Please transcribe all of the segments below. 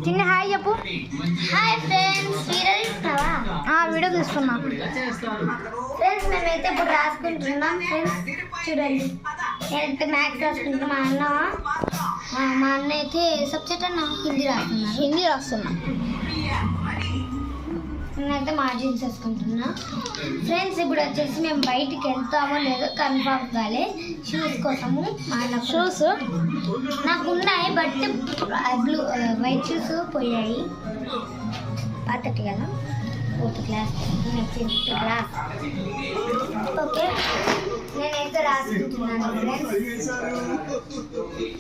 చిన్న హాయ్ చెప్పు. Hi friends, video తీస్తున్నా. ఫ్రెండ్స్ మేమైతే ఇప్పుడు రాసుకుంటున్నాం. ఫ్రెండ్స్ చూడండి, నేనైతే మ్యాథ్స్ రాసుకుంటున్నా. మా అన్న అయితే సబ్జెక్ట్ అన్న హిందీ రాస్తున్నా. నేనైతే మార్జిన్స్ వేసుకుంటున్నా. ఫ్రెండ్స్ ఇప్పుడు వచ్చేసి మేము బయటికి వెళ్తామో లేదో కన్ఫర్మ్ కాలే. షూస్ కోసము మా అన్న షూస్ నాకు ఉన్నాయి, బట్ బ్లూ వైట్ షూస్ పోయాయి. పాతటి కదా, 4th class, 5th class. Okay, నేనైతే రాసుకుంటున్నాను. ఫ్రెండ్స్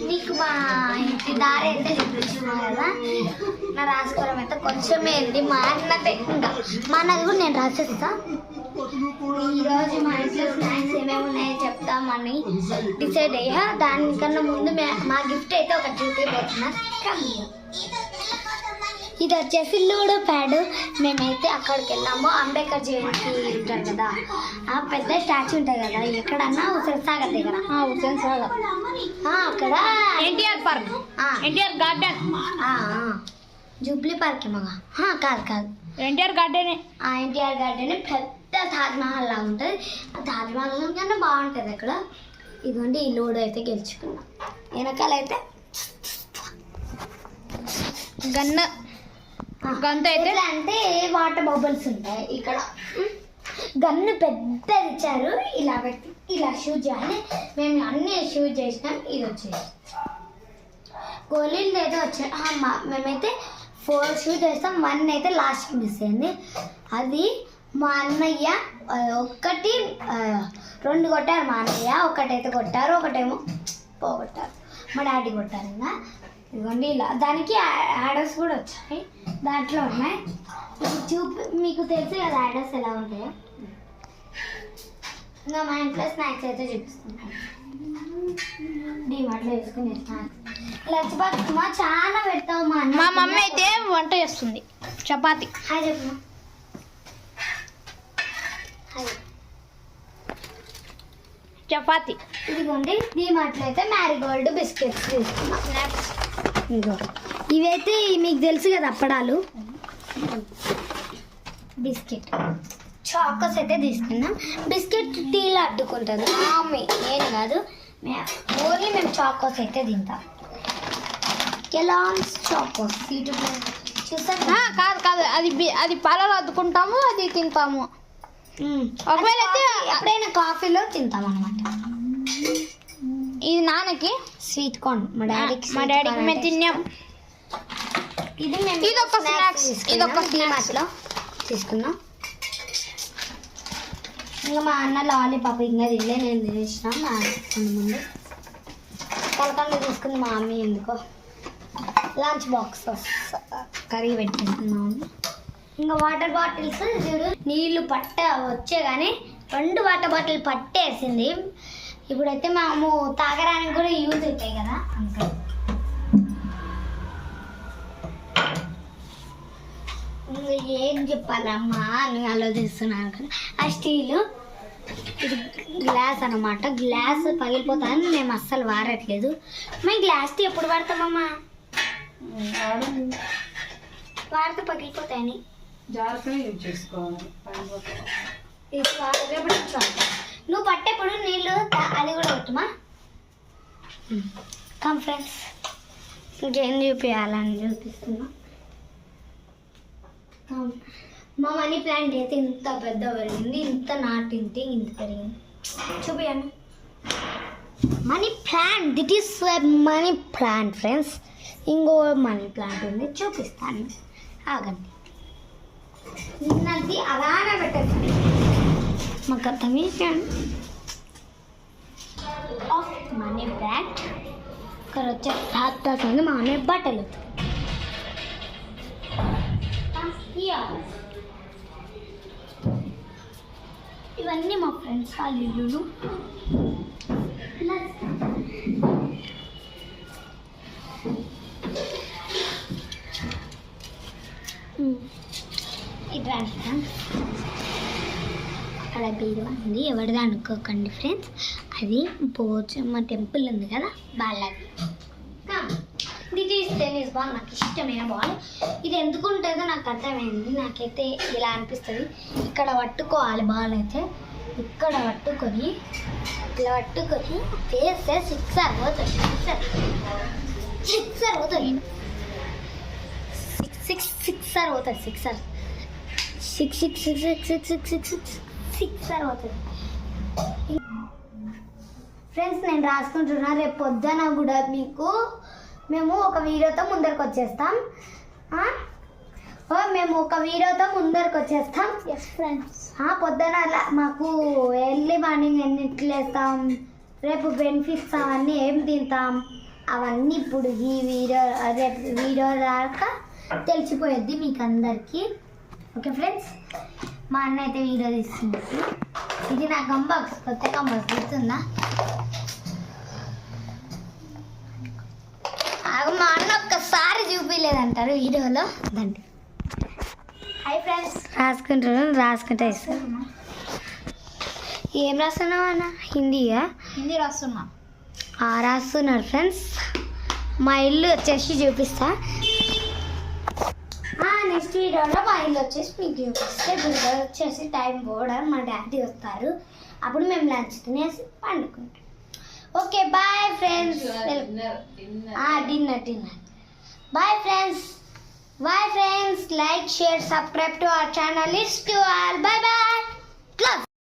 మీకు మా ఇంటి దారి అయితే చూపించున్నాను కదా. నా రాసుకోవడం అయితే కొంచెమే ఉంది. మా అన్నతే ఇంకా మా అన్నది కూడా నేను రాసేస్తా. ఈరోజు మా ఇంట్లో స్నాక్స్ ఏమేమి ఉన్నాయో చెప్తామని డిసైడ్ అయ్యా. దానికన్నా ముందు మా గిఫ్ట్ అయితే ఒకటి చూపిపోతున్నా. ఇది వచ్చేసి లూడో ప్యాడ్. మేమైతే అక్కడికి వెళ్ళాము. అంబేద్కర్ జయంతి ఉంటారు కదా, ఆ పెద్ద స్టాచ్యూ ఉంటుంది కదా, ఎక్కడన్నా హుసేన్ సాగర్ దగ్గర. హుసేన్ సాగర్ అక్కడ NTR park, NTR garden, Jubilee park ఏమో కాదు, ఎన్టీఆర్ గార్డెన్. ఎన్టీఆర్ గార్డెన్ పెద్ద తాజ్మహల్ లా ఉంటుంది. ఆ తాజ్మహల్ కన్నా బాగుంటుంది అక్కడ. ఇదిగోండి, ఈ లూడో అయితే గెలుచుకున్నాం. వెనకాలైతే గన్ను అయితే అంటే వాటర్ బబుల్స్ ఉంటాయి. ఇక్కడ గన్ను పెద్దది ఇచ్చారు, ఇలా పెట్టి ఇలా షూట్ చేయాలి. మేము అన్ని షూట్ చేసినాం. ఇది వచ్చేసి గోళీలు అయితే వచ్చాయి. మేమైతే 4 షూట్ చేస్తాం. 1 అయితే లాస్ట్ మిస్ అయింది. అది మా అన్నయ్య 2 కొట్టారు. మా అన్నయ్య ఒకటైతే కొట్టారు, ఒకటేమో పోగొట్టారు. మా డాడీ కొట్టారు. ఇంకా ఇదిగోండి ఇలా, దానికి యాడర్స్ కూడా వచ్చాయి, దాంట్లో ఉన్నాయి. మీకు తెలుసు కదా యాడర్స్ ఎలా ఉంటాయో. ఇంకా మా ఇంట్లో స్నాక్స్ అయితే చూపిస్తున్నాను. డిమార్ట్లో వేసుకునే స్నాక్స్, లంచ్ బాక్స్ మా చాలా పెడతాము. మా మమ్మీ అయితే వంట చేస్తుంది, చపాతి. హాయ్ చెప్పు. చపాతి. ఇదిగోండి, డిమార్ట్లో అయితే మ్యారీగోల్డ్ బిస్కెట్స్ తీసుకున్నాం. ఇవైతే మీకు తెలుసు కదా అప్పడాలు. బిస్కెట్ చాకోస్ అయితే తీసుకున్నాం. బిస్కెట్ టీలో అడ్డుకుంటుంది మమ్మీ, నేను కాదు. ఓన్లీ మేము చాకోస్ అయితే తింటాం. కెలాగ్స్ చాకోస్ చూసారా? కాదు, అది పాలలో అద్దుకుంటాము, అది తింటాము. ఒకవేళ అయితే ఎప్పుడైనా కాఫీలో తింటాం అనమాట. ఇది నాన్నకి స్వీట్ కార్న్, మా డాడీకి మేము తిన్నాం. ఇది ఒక స్నాక్స్, ఇది ఒక డిమార్ట్లో తీసుకున్నాం. ఇంకా మా అన్న లాలీపాప్ ఇంకా తినలే, నేను తినేసిన. మా ముందు కలకండ తీసుకుంది మా మమ్మీ. ఎందుకో లంచ్ బాక్స్ కర్రీ పెట్టేస్తున్నాము. ఇంకా వాటర్ బాటిల్స్ చూడు, నీళ్ళు వచ్చే కానీ 2 వాటర్ బాటిల్ పట్టేసింది. ఇప్పుడైతే మేము తాగడానికి కూడా యూజ్ అవుతాయి కదా. అంతే. ఏం చెప్పాలమ్మా అని ఆలోచిస్తున్నాను కదా. ఆ స్టీలు ఇది గ్లాస్ అనమాట. గ్లాస్ పగిలిపోతాయని మేము అస్సలు వాడట్లేదు. మేము గ్లాస్ ఎప్పుడు వాడతామమ్మా? వాడితే పగిలిపోతాయని ఇది వాడేటప్పుడు నువ్వు పట్టేప్పుడు నీళ్ళు అది కూడా కొట్టుమా. కమ్ ఫ్రెండ్స్, ఇంకేం చూపించాలని చూపిస్తున్నా. మా మనీ ప్లాంట్ అయితే ఇంత పెద్ద పెరిగింది, ఇంత నాటింటి ఇంత పెరిగింది. చూపించండి. Money plant, this is money plant friends. ఇంకో మనీ ప్లాంట్ ఉంది, చూపిస్తాను, ఆగండి. నిన్నది అలానే పెట్టండి, మాకు అర్థం ఆఫ్ మనీ ప్లాంట్. ఇక్కడ వచ్చే ఫ్యాక్టర్స్ ఉంది. మా అమ్మ బట్టలు ఇవన్నీ మా ఫ్రెండ్స్ వాళ్ళ ఇల్లులు. ఇట్లా అక్కడ బీరువా ఉంది, ఎవరిది అనుకోకండి ఫ్రెండ్స్. అది పోచమ్మ టెంపుల్ ఉంది కదా, వాళ్ళది. దిట్ టెన్నిస్ బాల్ నాకు ఇష్టమైన బాల్. ఇది ఎందుకు ఉంటుందో నాకు అర్థమైంది. నాకైతే ఇలా అనిపిస్తుంది. ఇక్కడ పట్టుకోవాలి బాల్ అయితే, ఇక్కడ పట్టుకొని ఇలా పట్టుకొని వేస్తే సిక్సర్ పోతుంది. సిక్సర్ పోతుంది. సిక్సర్ పోతుంది. సిక్సర్ సిక్సర్ పోతుంది. ఫ్రెండ్స్ నేను రాసుకుంటున్నా. రేపు పొద్దున కూడా మీకు మేము ఒక వీడియోతో ముందరికి వచ్చేస్తాం. Yes friends. పొద్దున అలా మాకు ఎర్లీ మార్నింగ్ ఎన్నింటికి లేస్తాం, రేపు బెనిఫిట్స్ అవన్నీ ఏం తింటాం అవన్నీ ఇప్పుడు ఈ వీడియో రేపు వీడియో దాకా తెలిసిపోయేది మీకు అందరికీ. ఓకే ఫ్రెండ్స్, మా అన్న అయితే వీడియో తీస్తుంది. ఇది నా కంబాక్స్, కొత్త కంబాక్స్ గుర్తుందా? మా అన్న ఒక్కసారి చూపించలేదంటారు వీడియోలో. దండి. హాయ్ ఫ్రెండ్స్, రాసుకుంటా ఇస్తాను. ఏం రాస్తున్నావు అన్న? హిందీయా? హిందీ రాస్తున్నా. రాస్తున్నారు ఫ్రెండ్స్. మా ఇల్లు వచ్చేసి చూపిస్తా. నెక్స్ట్ వీడియోలో మా ఇల్లు వచ్చేసి మీకు చూపిస్తే, ఇప్పుడు వచ్చేసి టైం పోవడం మా డాడీ వస్తారు. అప్పుడు మేము లంచ్ తినేసి పండుకుంటాం. Okay bye friends. Dinner. Bye friends. Like, share, subscribe to our channel. It's to all. Bye bye. Love.